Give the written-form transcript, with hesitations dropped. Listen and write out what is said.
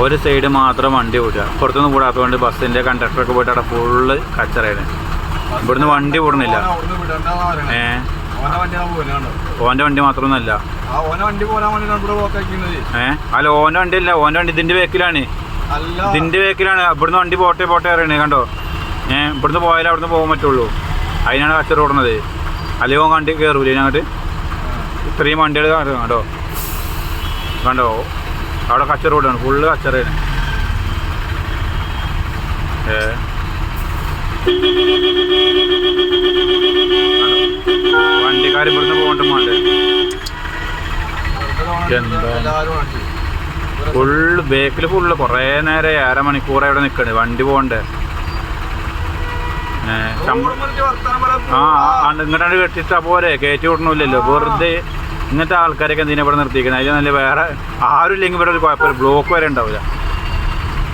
ഒരു സൈഡ് മാത്രം വണ്ടി ഓടുക. പുറത്തുനിന്ന് കൂടാത്തതുകൊണ്ട് ബസ്സിൻ്റെ കണ്ടക്ടറൊക്കെ പോയിട്ട് അവിടെ ഫുള്ള് കച്ചറയാണ്. ഇവിടുന്ന് വണ്ടി ഓടണില്ല. ഓൻ്റെ വണ്ടി മാത്രമൊന്നുമല്ല. അല്ല ഓൻ്റെ വണ്ടി അല്ല, ഓൻ്റെ വണ്ടി ഇതിൻ്റെ ബേക്കിലാണ്. ഇതിൻ്റെ ബേക്കിലാണ്. ഇവിടുന്ന് വണ്ടി പോട്ടെ പോട്ടെ അറിയണേ കണ്ടോ. ഇവിടുന്ന് പോയാലേ അവിടുന്ന് പോകാൻ പറ്റുള്ളൂ. അതിനാണ് കച്ചറ ഓടുന്നത്. അല്ലെങ്കിൽ ഓൻ വണ്ടി കയറൂലേ അങ്ങോട്ട്. ഇത്രയും വണ്ടികൾ കണ്ടോ കണ്ടോ. അവിടെ കച്ചറ ഓടുകയാണ്, ഫുള്ള് കച്ചറയാണ്. വണ്ടിക്കാർ ഇവിടുന്ന് പോകണ്ട മാണ്ടേ. എന്താ ഫുള്ള് ബേക്കിൽ ഫുള്ള് കുറേ നേരം 1/2 മണിക്കൂറായി ഇവിടെ നിൽക്കണേ. വണ്ടി പോകണ്ടേ. ഇങ്ങോട്ടാണ് കെട്ടിട്ടാ പോരെ, കയറ്റി വിടണമില്ലല്ലോ. വെറുതെ ഇങ്ങനത്തെ ആൾക്കാരൊക്കെ എന്തിനാ ഇവിടെ നിർത്തിയിരിക്കുന്നത്. അതിൽ നല്ല വേറെ ആരും ഇല്ലെങ്കിൽ ഇവിടെ ഒരു കുഴപ്പമില്ല. ബ്ലോക്ക് വരെ ഉണ്ടാവില്ല.